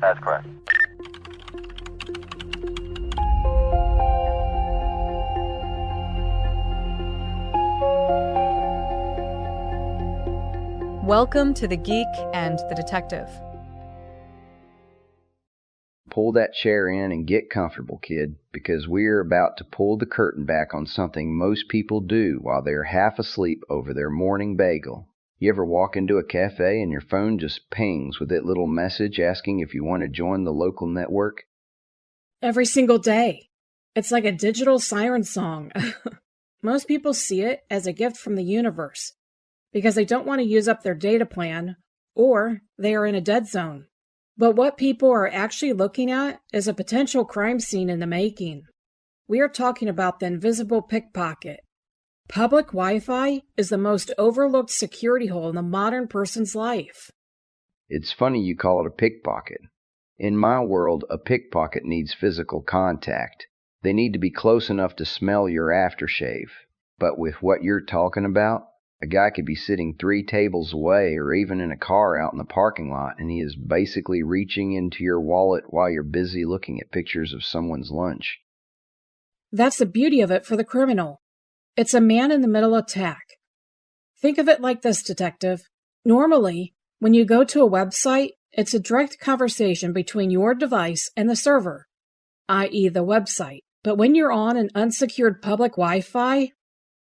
That's correct. Welcome to The Geek and The Detective. Pull that chair in and get comfortable, kid, because we're about to pull the curtain back on something most people do while they're half asleep over their morning bagel. You ever walk into a cafe and your phone just pings with that little message asking if you want to join the local network? Every single day. It's like a digital siren song. Most people see it as a gift from the universe because they don't want to use up their data plan or they are in a dead zone. But what people are actually looking at is a potential crime scene in the making. We are talking about the Invisible Pickpocket. Public Wi-Fi is the most overlooked security hole in the modern person's life. It's funny you call it a pickpocket. In my world, a pickpocket needs physical contact. They need to be close enough to smell your aftershave. But with what you're talking about, a guy could be sitting 3 tables away or even in a car out in the parking lot, and he is basically reaching into your wallet while you're busy looking at pictures of someone's lunch. That's the beauty of it for the criminal. It's a man-in-the-middle attack. Think of it like this, detective. Normally, when you go to a website, it's a direct conversation between your device and the server, i.e. the website. But when you're on an unsecured public Wi-Fi,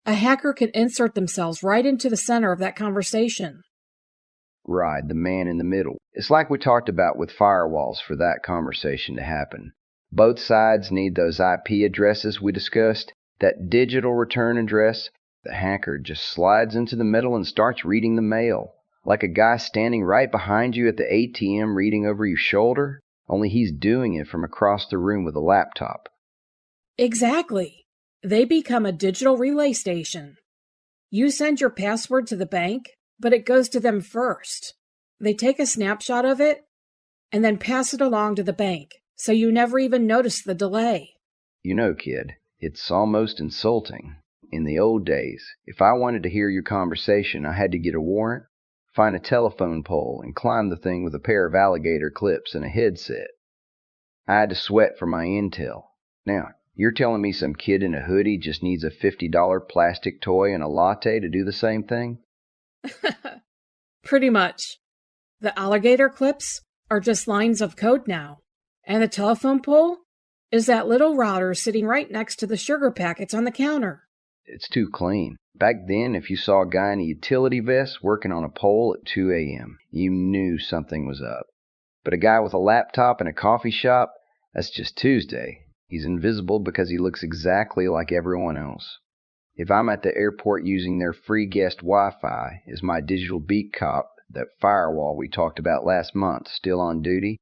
a hacker can insert themselves right into the center of that conversation. Right, the man in the middle. It's like we talked about with firewalls for that conversation to happen. Both sides need those IP addresses we discussed, that digital return address. The hacker just slides into the middle and starts reading the mail, like a guy standing right behind you at the ATM reading over your shoulder, only he's doing it from across the room with a laptop. Exactly. They become a digital relay station. You send your password to the bank, but it goes to them first. They take a snapshot of it and then pass it along to the bank, so you never even notice the delay. You know, kid, it's almost insulting. In the old days, if I wanted to hear your conversation, I had to get a warrant, find a telephone pole, and climb the thing with a pair of alligator clips and a headset. I had to sweat for my intel. Now, you're telling me some kid in a hoodie just needs a $50 plastic toy and a latte to do the same thing? Pretty much. The alligator clips are just lines of code now. And the telephone pole is that little router sitting right next to the sugar packets on the counter. It's too clean. Back then, if you saw a guy in a utility vest working on a pole at 2 a.m., you knew something was up. But a guy with a laptop in a coffee shop, that's just Tuesday. He's invisible because he looks exactly like everyone else. If I'm at the airport using their free guest Wi-Fi, is my digital beat cop, that firewall we talked about last month, still on duty?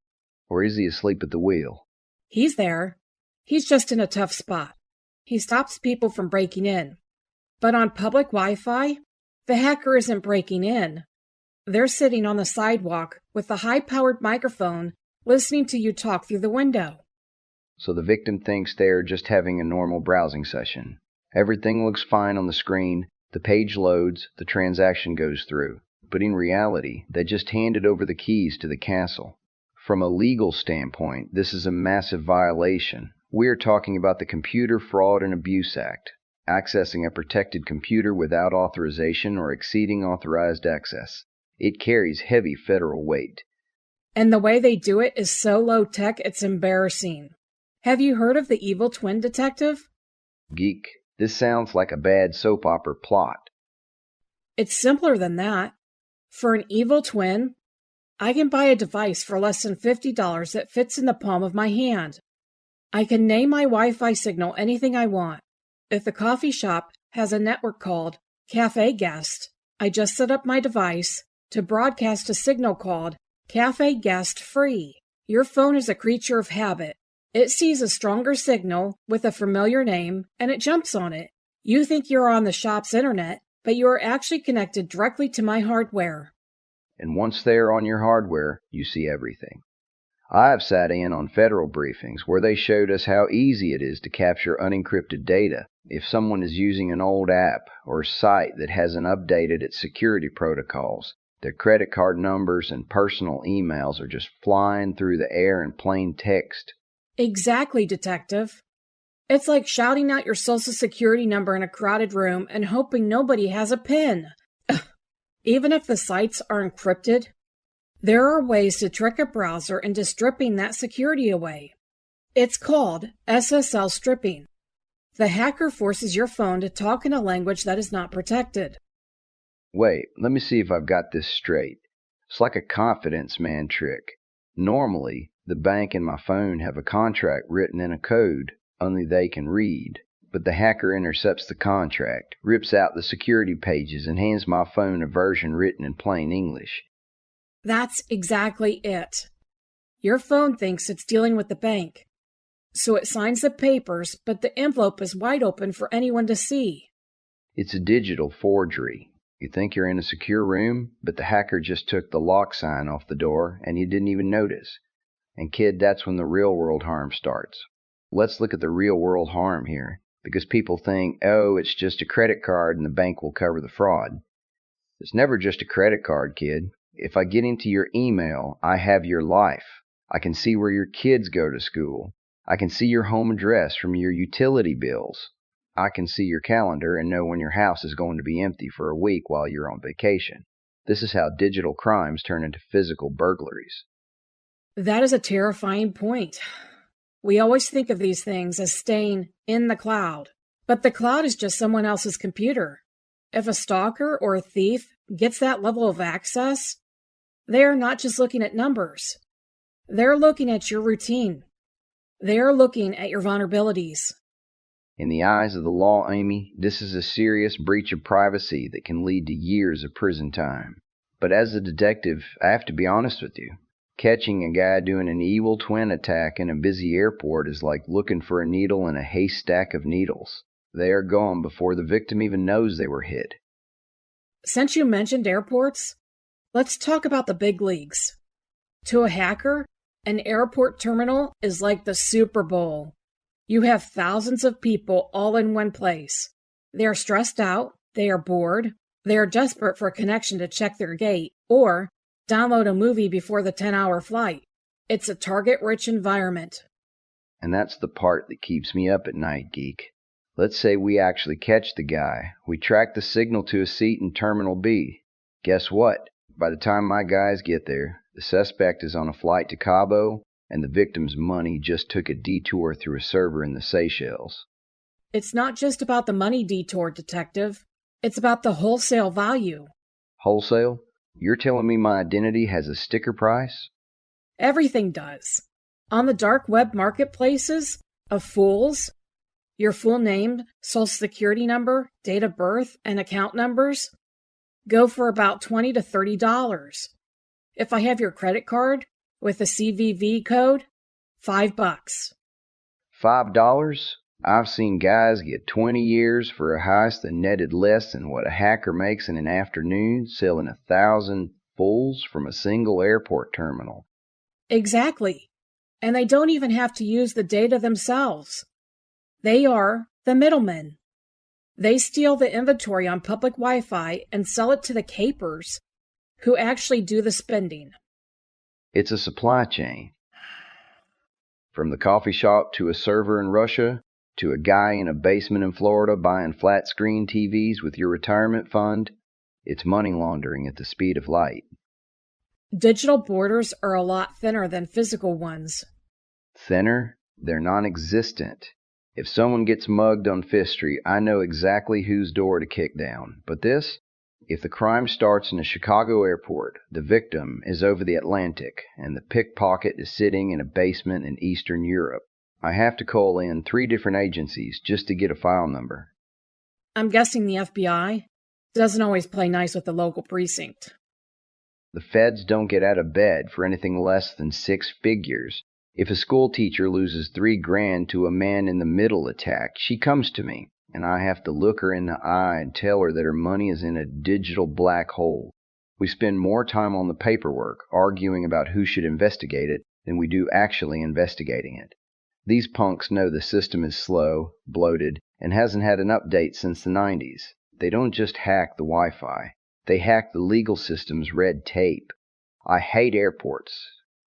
Or is he asleep at the wheel? He's there. He's just in a tough spot. He stops people from breaking in. But on public Wi-Fi, the hacker isn't breaking in. They're sitting on the sidewalk with a high-powered microphone listening to you talk through the window. So the victim thinks they're just having a normal browsing session. Everything looks fine on the screen, the page loads, the transaction goes through. But in reality, they just handed over the keys to the castle. From a legal standpoint, this is a massive violation. We're talking about the Computer Fraud and Abuse Act, accessing a protected computer without authorization or exceeding authorized access. It carries heavy federal weight. And the way they do it is so low-tech it's embarrassing. Have you heard of the evil twin detective? Geek, this sounds like a bad soap opera plot. It's simpler than that. For an evil twin, I can buy a device for less than $50 that fits in the palm of my hand. I can name my Wi-Fi signal anything I want. If the coffee shop has a network called Cafe Guest, I just set up my device to broadcast a signal called Cafe Guest Free. Your phone is a creature of habit. It sees a stronger signal with a familiar name, and it jumps on it. You think you're on the shop's internet, but you are actually connected directly to my hardware. And once they're on your hardware, you see everything. I've sat in on federal briefings where they showed us how easy it is to capture unencrypted data. If someone is using an old app or site that hasn't updated its security protocols, Their credit card numbers and personal emails are just flying through the air in plain text. Exactly, Detective. It's like shouting out your social security number in a crowded room and hoping nobody has a PIN. Even if the sites are encrypted, there are ways to trick a browser into stripping that security away. It's called SSL stripping. The hacker forces your phone to talk in a language that is not protected. Wait, let me see if I've got this straight. It's like a confidence man trick. Normally, the bank and my phone have a contract written in a code only they can read. But the hacker intercepts the contract, rips out the security pages, and hands my phone a version written in plain English. That's exactly it. Your phone thinks it's dealing with the bank. So it signs the papers, but the envelope is wide open for anyone to see. It's a digital forgery. You think you're in a secure room, but the hacker just took the lock sign off the door and you didn't even notice. And kid, that's when the real world harm starts. Let's look at the real world harm here, because people think, oh, it's just a credit card and the bank will cover the fraud. It's never just a credit card, kid. If I get into your email, I have your life. I can see where your kids go to school. I can see your home address from your utility bills. I can see your calendar and know when your house is going to be empty for a week while you're on vacation. This is how digital crimes turn into physical burglaries. That is a terrifying point. We always think of these things as staying in the cloud, but the cloud is just someone else's computer. If a stalker or a thief gets that level of access, they are not just looking at numbers. They're looking at your routine. They're looking at your vulnerabilities. In the eyes of the law, Amy, this is a serious breach of privacy that can lead to years of prison time. But as a detective, I have to be honest with you. Catching a guy doing an evil twin attack in a busy airport is like looking for a needle in a haystack of needles. They are gone before the victim even knows they were hit. Since you mentioned airports, let's talk about the big leagues. To a hacker, an airport terminal is like the Super Bowl. You have thousands of people all in one place. They are stressed out, they are bored, they are desperate for a connection to check their gate, or download a movie before the 10-hour flight. It's a target-rich environment. And that's the part that keeps me up at night, Geek. Let's say we actually catch the guy. We track the signal to a seat in Terminal B. Guess what? By the time my guys get there, the suspect is on a flight to Cabo, and the victim's money just took a detour through a server in the Seychelles. It's not just about the money detour, Detective. It's about the wholesale value. Wholesale? You're telling me my identity has a sticker price? Everything does. On the dark web marketplaces of fools, your full name, social security number, date of birth, and account numbers go for about $20 to $30. If I have your credit card with a CVV code, $5. $5? I've seen guys get 20 years for a heist that netted less than what a hacker makes in an afternoon selling 1,000 fools from a single airport terminal. Exactly. And they don't even have to use the data themselves. They are the middlemen. They steal the inventory on public Wi-Fi and sell it to the capers who actually do the spending. It's a supply chain. From the coffee shop to a server in Russia, to a guy in a basement in Florida buying flat-screen TVs with your retirement fund, it's money laundering at the speed of light. Digital borders are a lot thinner than physical ones. Thinner? They're non-existent. If someone gets mugged on Fifth Street, I know exactly whose door to kick down. But this? If the crime starts in a Chicago airport, the victim is over the Atlantic, and the pickpocket is sitting in a basement in Eastern Europe. I have to call in 3 different agencies just to get a file number. I'm guessing the FBI doesn't always play nice with the local precinct. The feds don't get out of bed for anything less than 6 figures. If a school teacher loses $3,000 to a man in the middle attack, she comes to me, and I have to look her in the eye and tell her that her money is in a digital black hole. We spend more time on the paperwork arguing about who should investigate it than we do actually investigating it. These punks know the system is slow, bloated, and hasn't had an update since the 90s. They don't just hack the Wi-Fi. They hack the legal system's red tape. I hate airports.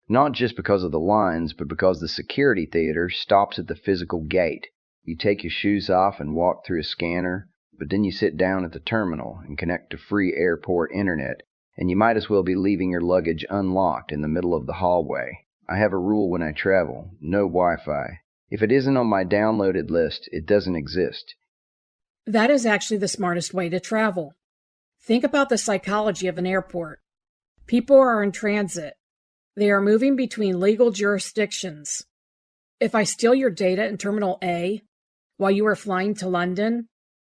Not just because of the lines, but because the security theater stops at the physical gate. You take your shoes off and walk through a scanner, but then you sit down at the terminal and connect to free airport internet, and you might as well be leaving your luggage unlocked in the middle of the hallway. I have a rule when I travel: no Wi-Fi. If it isn't on my downloaded list, it doesn't exist. That is actually the smartest way to travel. Think about the psychology of an airport. People are in transit. They are moving between legal jurisdictions. If I steal your data in Terminal A while you are flying to London,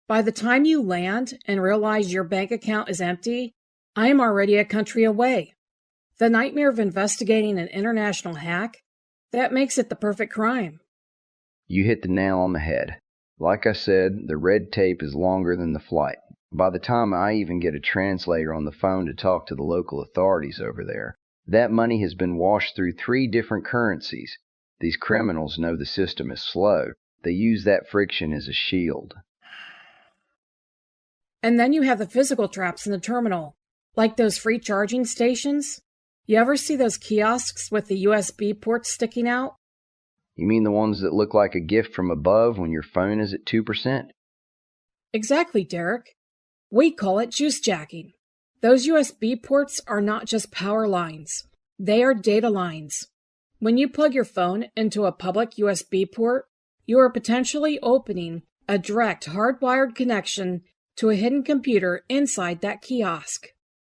by the time you land and realize your bank account is empty, I am already a country away. The nightmare of investigating an international hack, that makes it the perfect crime. You hit the nail on the head. Like I said, the red tape is longer than the flight. By the time I even get a translator on the phone to talk to the local authorities over there, that money has been washed through 3 different currencies. These criminals know the system is slow. They use that friction as a shield. And then you have the physical traps in the terminal, like those free charging stations. You ever see those kiosks with the USB ports sticking out? You mean the ones that look like a gift from above when your phone is at 2%? Exactly, Derek. We call it juice jacking. Those USB ports are not just power lines. They are data lines. When you plug your phone into a public USB port, you are potentially opening a direct hardwired connection to a hidden computer inside that kiosk.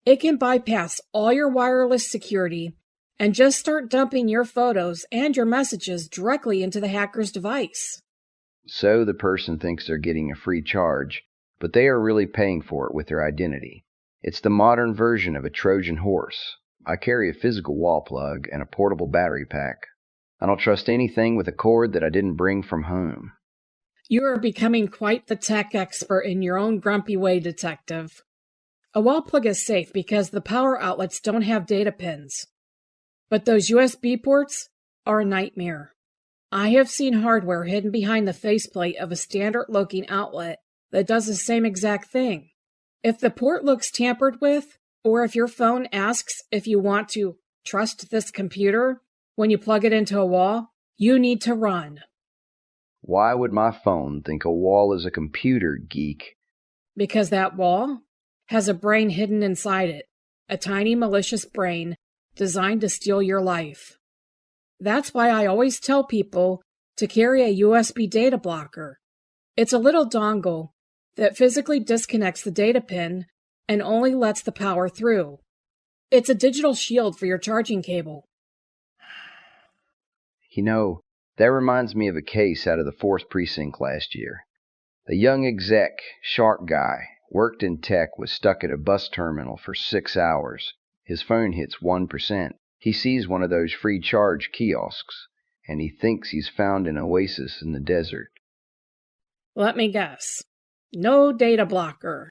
It can bypass all your wireless security and just start dumping your photos and your messages directly into the hacker's device. So the person thinks they're getting a free charge, but they are really paying for it with their identity. It's the modern version of a Trojan horse. I carry a physical wall plug and a portable battery pack. I don't trust anything with a cord that I didn't bring from home. You are becoming quite the tech expert in your own grumpy way, Detective. A wall plug is safe because the power outlets don't have data pins. But those USB ports are a nightmare. I have seen hardware hidden behind the faceplate of a standard-looking outlet that does the same exact thing. If the port looks tampered with, or if your phone asks if you want to trust this computer when you plug it into a wall, you need to run. Why would my phone think a wall is a computer, geek? Because that wall has a brain hidden inside it, a tiny malicious brain designed to steal your life. That's why I always tell people to carry a USB data blocker. It's a little dongle that physically disconnects the data pin and only lets the power through. It's a digital shield for your charging cable. You know, that reminds me of a case out of the 4th Precinct last year. A young exec, sharp guy, worked in tech, was stuck at a bus terminal for 6 hours. His phone hits 1%. He sees one of those free charge kiosks, and he thinks he's found an oasis in the desert. Let me guess. No data blocker.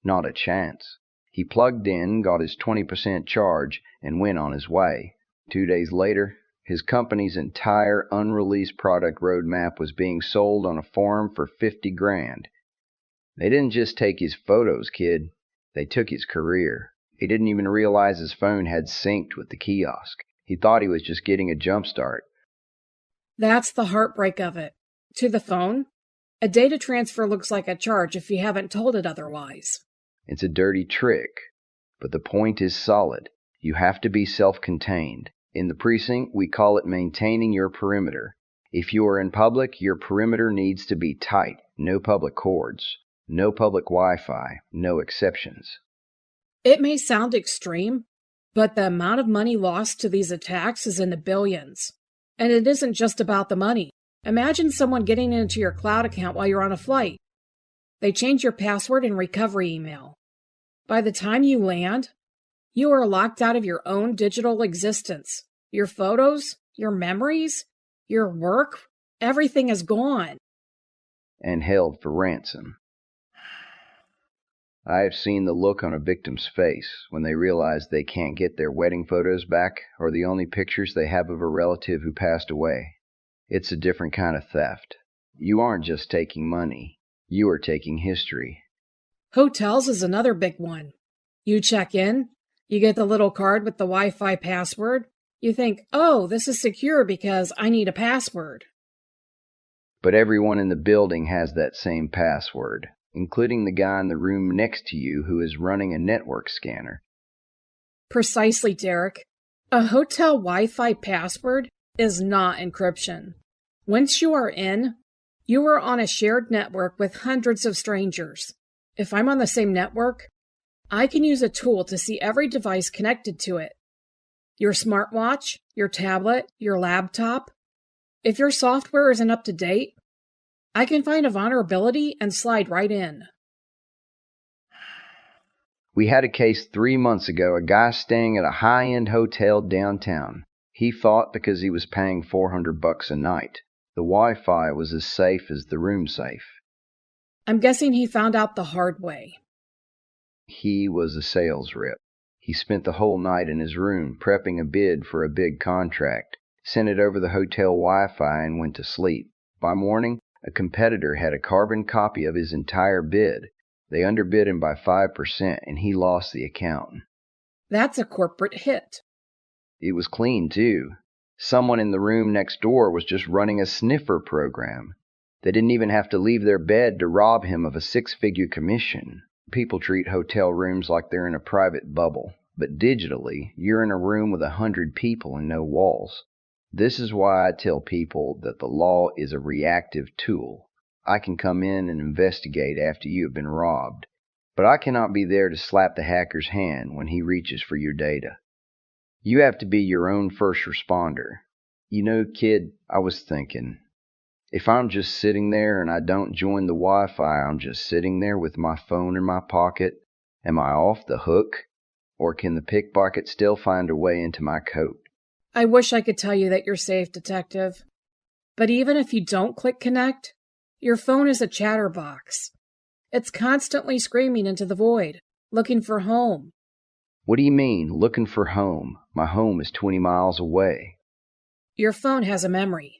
Not a chance. He plugged in, got his 20% charge, and went on his way. 2 days later, his company's entire unreleased product roadmap was being sold on a forum for $50,000. They didn't just take his photos, kid. They took his career. He didn't even realize his phone had synced with the kiosk. He thought he was just getting a jump start. That's the heartbreak of it. To the phone, a data transfer looks like a charge if you haven't told it otherwise. It's a dirty trick, but the point is solid. You have to be self-contained. In the precinct, we call it maintaining your perimeter. If you are in public, your perimeter needs to be tight. No public cords. No public Wi-Fi. No exceptions. It may sound extreme, but the amount of money lost to these attacks is in the billions. And it isn't just about the money. Imagine someone getting into your cloud account while you're on a flight. They change your password and recovery email. By the time you land, you are locked out of your own digital existence. Your photos, your memories, your work, everything is gone. And held for ransom. I have seen the look on a victim's face when they realize they can't get their wedding photos back or the only pictures they have of a relative who passed away. It's a different kind of theft. You aren't just taking money. You are taking history. Hotels is another big one. You check in, you get the little card with the Wi-Fi password. You think, oh, this is secure because I need a password. But everyone in the building has that same password, including the guy in the room next to you who is running a network scanner. Precisely, Derek. A hotel Wi-Fi password is not encryption. Once you are in, you are on a shared network with hundreds of strangers. If I'm on the same network, I can use a tool to see every device connected to it. Your smartwatch, your tablet, your laptop. If your software isn't up to date, I can find a vulnerability and slide right in. We had a case 3 months ago, a guy staying at a high-end hotel downtown. He thought because he was paying $400 a night, the Wi-Fi was as safe as the room safe. I'm guessing he found out the hard way. He was a sales rep. He spent the whole night in his room prepping a bid for a big contract, sent it over the hotel Wi-Fi and went to sleep. By morning, a competitor had a carbon copy of his entire bid. They underbid him by 5% and he lost the account. That's a corporate hit. It was clean, too. Someone in the room next door was just running a sniffer program. They didn't even have to leave their bed to rob him of a 6-figure commission. People treat hotel rooms like they're in a private bubble, but digitally, you're in a room with 100 people and no walls. This is why I tell people that the law is a reactive tool. I can come in and investigate after you have been robbed, but I cannot be there to slap the hacker's hand when he reaches for your data. You have to be your own first responder. You know, kid, I was thinking, if I'm just sitting there and I don't join the Wi-Fi, I'm just sitting there with my phone in my pocket. Am I off the hook? Or can the pickpocket still find a way into my coat? I wish I could tell you that you're safe, Detective. But even if you don't click connect, your phone is a chatterbox. It's constantly screaming into the void, looking for home. What do you mean, looking for home? My home is 20 miles away. Your phone has a memory.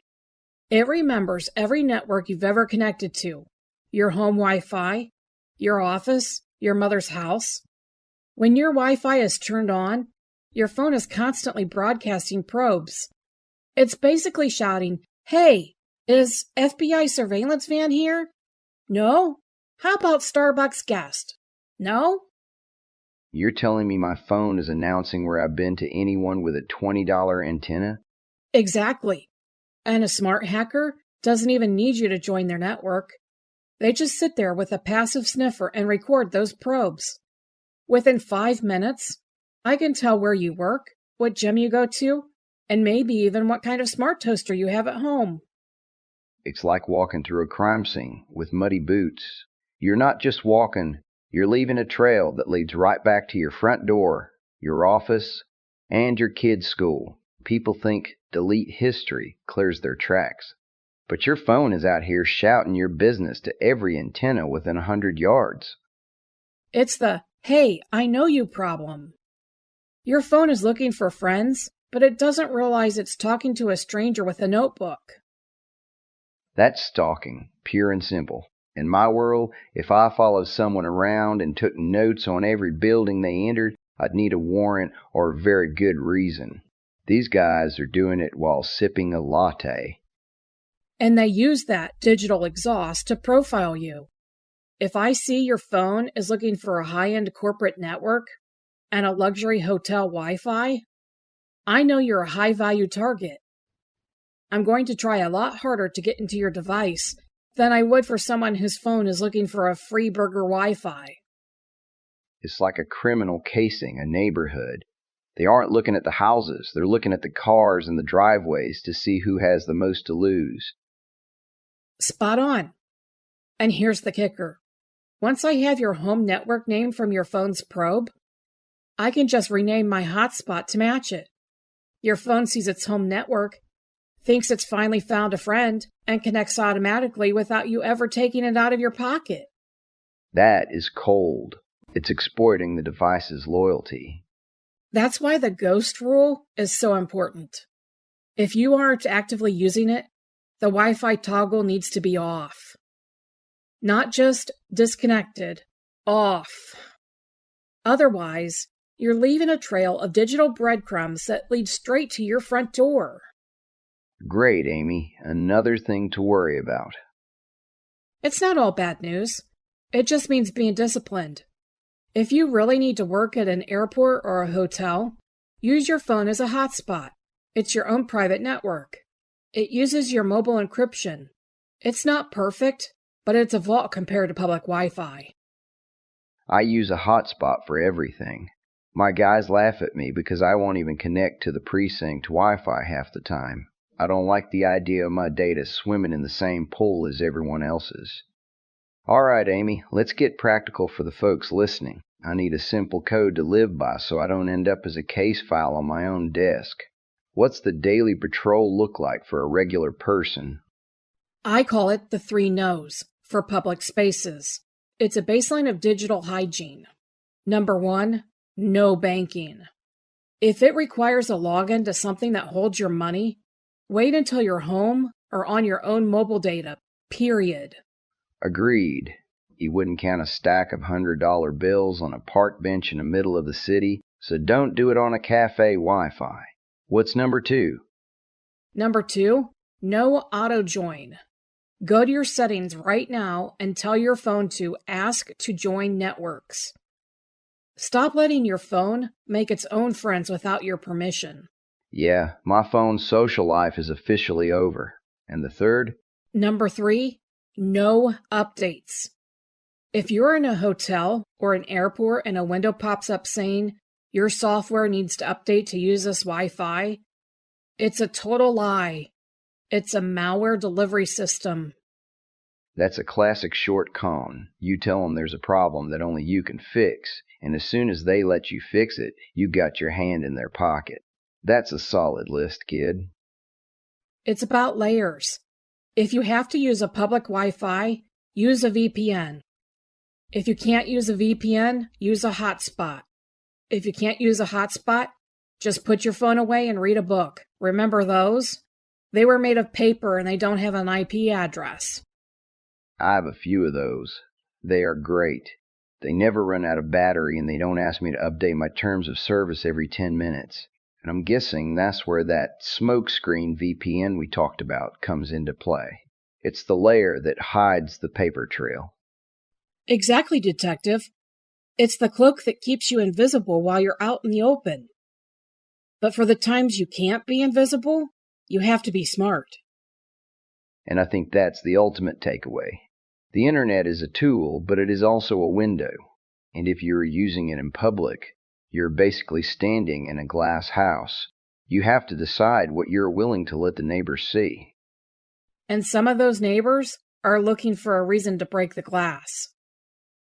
It remembers every network you've ever connected to. Your home Wi-Fi, your office, your mother's house. When your Wi-Fi is turned on, your phone is constantly broadcasting probes. It's basically shouting, "Hey, is FBI surveillance van here? No? How about Starbucks guest? No?" You're telling me my phone is announcing where I've been to anyone with a $20 antenna? Exactly. And a smart hacker doesn't even need you to join their network. They just sit there with a passive sniffer and record those probes. Within 5 minutes, I can tell where you work, what gym you go to, and maybe even what kind of smart toaster you have at home. It's like walking through a crime scene with muddy boots. You're not just walking, you're leaving a trail that leads right back to your front door, your office, and your kid's school. People think delete history clears their tracks. But your phone is out here shouting your business to every antenna within 100 yards. It's the, "Hey, I know you" problem. Your phone is looking for friends, but it doesn't realize it's talking to a stranger with a notebook. That's stalking, pure and simple. In my world, if I followed someone around and took notes on every building they entered, I'd need a warrant or a very good reason. These guys are doing it while sipping a latte. And they use that digital exhaust to profile you. If I see your phone is looking for a high-end corporate network and a luxury hotel Wi-Fi, I know you're a high-value target. I'm going to try a lot harder to get into your device than I would for someone whose phone is looking for a free burger Wi-Fi. It's like a criminal casing a neighborhood. They aren't looking at the houses, they're looking at the cars and the driveways to see who has the most to lose. Spot on. And here's the kicker. Once I have your home network name from your phone's probe, I can just rename my hotspot to match it. Your phone sees its home network, thinks it's finally found a friend, and connects automatically without you ever taking it out of your pocket. That is cold. It's exploiting the device's loyalty. That's why the ghost rule is so important. If you aren't actively using it, the Wi-Fi toggle needs to be off. Not just disconnected, off. Otherwise, you're leaving a trail of digital breadcrumbs that lead straight to your front door. Great, Amy. Another thing to worry about. It's not all bad news. It just means being disciplined. If you really need to work at an airport or a hotel, use your phone as a hotspot. It's your own private network. It uses your mobile encryption. It's not perfect, but it's a vault compared to public Wi-Fi. I use a hotspot for everything. My guys laugh at me because I won't even connect to the precinct Wi-Fi half the time. I don't like the idea of my data swimming in the same pool as everyone else's. All right, Amy, let's get practical for the folks listening. I need a simple code to live by so I don't end up as a case file on my own desk. What's the daily patrol look like for a regular person? I call it the 3 no's for public spaces. It's a baseline of digital hygiene. Number 1, no banking. If it requires a login to something that holds your money, wait until you're home or on your own mobile data, period. Agreed. You wouldn't count a stack of $100 bills on a park bench in the middle of the city, so don't do it on a cafe Wi-Fi. What's number 2? Number 2, no auto join. Go to your settings right now and tell your phone to ask to join networks. Stop letting your phone make its own friends without your permission. Yeah, my phone's social life is officially over. And the 3rd? Number 3, no updates. If you're in a hotel or an airport and a window pops up saying your software needs to update to use this Wi-Fi, it's a total lie. It's a malware delivery system. That's a classic short con. You tell them there's a problem that only you can fix, and as soon as they let you fix it, you got your hand in their pocket. That's a solid list, kid. It's about layers. If you have to use a public Wi-Fi, use a VPN. If you can't use a VPN, use a hotspot. If you can't use a hotspot, just put your phone away and read a book. Remember those? They were made of paper and they don't have an IP address. I have a few of those. They are great. They never run out of battery and they don't ask me to update my terms of service every 10 minutes. And I'm guessing that's where that smokescreen VPN we talked about comes into play. It's the layer that hides the paper trail. Exactly, Detective. It's the cloak that keeps you invisible while you're out in the open. But for the times you can't be invisible, you have to be smart. And I think that's the ultimate takeaway. The internet is a tool, but it is also a window. And if you're using it in public, you're basically standing in a glass house. You have to decide what you're willing to let the neighbors see. And some of those neighbors are looking for a reason to break the glass.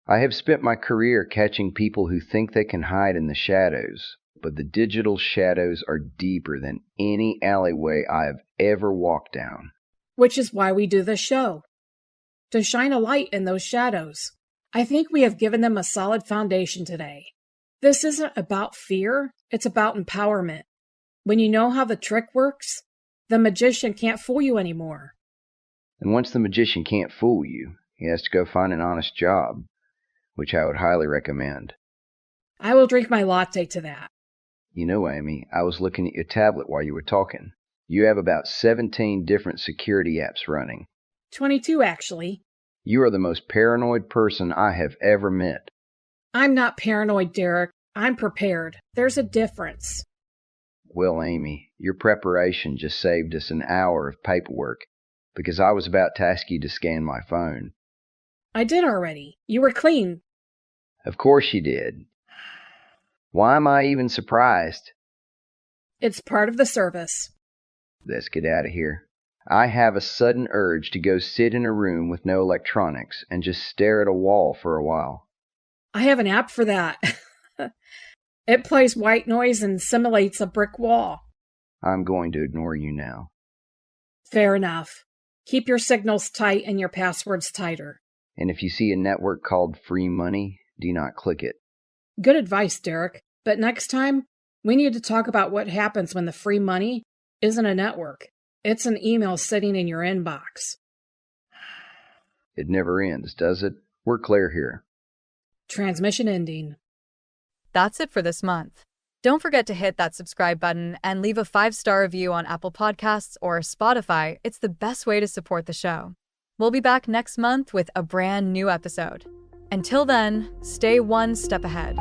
I have spent my career catching people who think they can hide in the shadows, but the digital shadows are deeper than any alleyway I have ever walked down. Which is why we do this show. To shine a light in those shadows. I think we have given them a solid foundation today. This isn't about fear, it's about empowerment. When you know how the trick works, the magician can't fool you anymore. And once the magician can't fool you, he has to go find an honest job, which I would highly recommend. I will drink my latte to that. You know, Amy, I was looking at your tablet while you were talking. You have about 17 different security apps running. 22, actually. You are the most paranoid person I have ever met. I'm not paranoid, Derek. I'm prepared. There's a difference. Well, Amy, your preparation just saved us an hour of paperwork, because I was about to ask you to scan my phone. I did already. You were clean. Of course you did. Why am I even surprised? It's part of the service. Let's get out of here. I have a sudden urge to go sit in a room with no electronics and just stare at a wall for a while. I have an app for that. It plays white noise and simulates a brick wall. I'm going to ignore you now. Fair enough. Keep your signals tight and your passwords tighter. And if you see a network called Free Money, do not click it. Good advice, Derek. But next time, we need to talk about what happens when the free money isn't a network. It's an email sitting in your inbox. It never ends, does it? We're clear here. Transmission ending. That's it for this month. Don't forget to hit that subscribe button and leave a 5-star review on Apple Podcasts or Spotify. It's the best way to support the show. We'll be back next month with a brand new episode. Until then, stay one step ahead.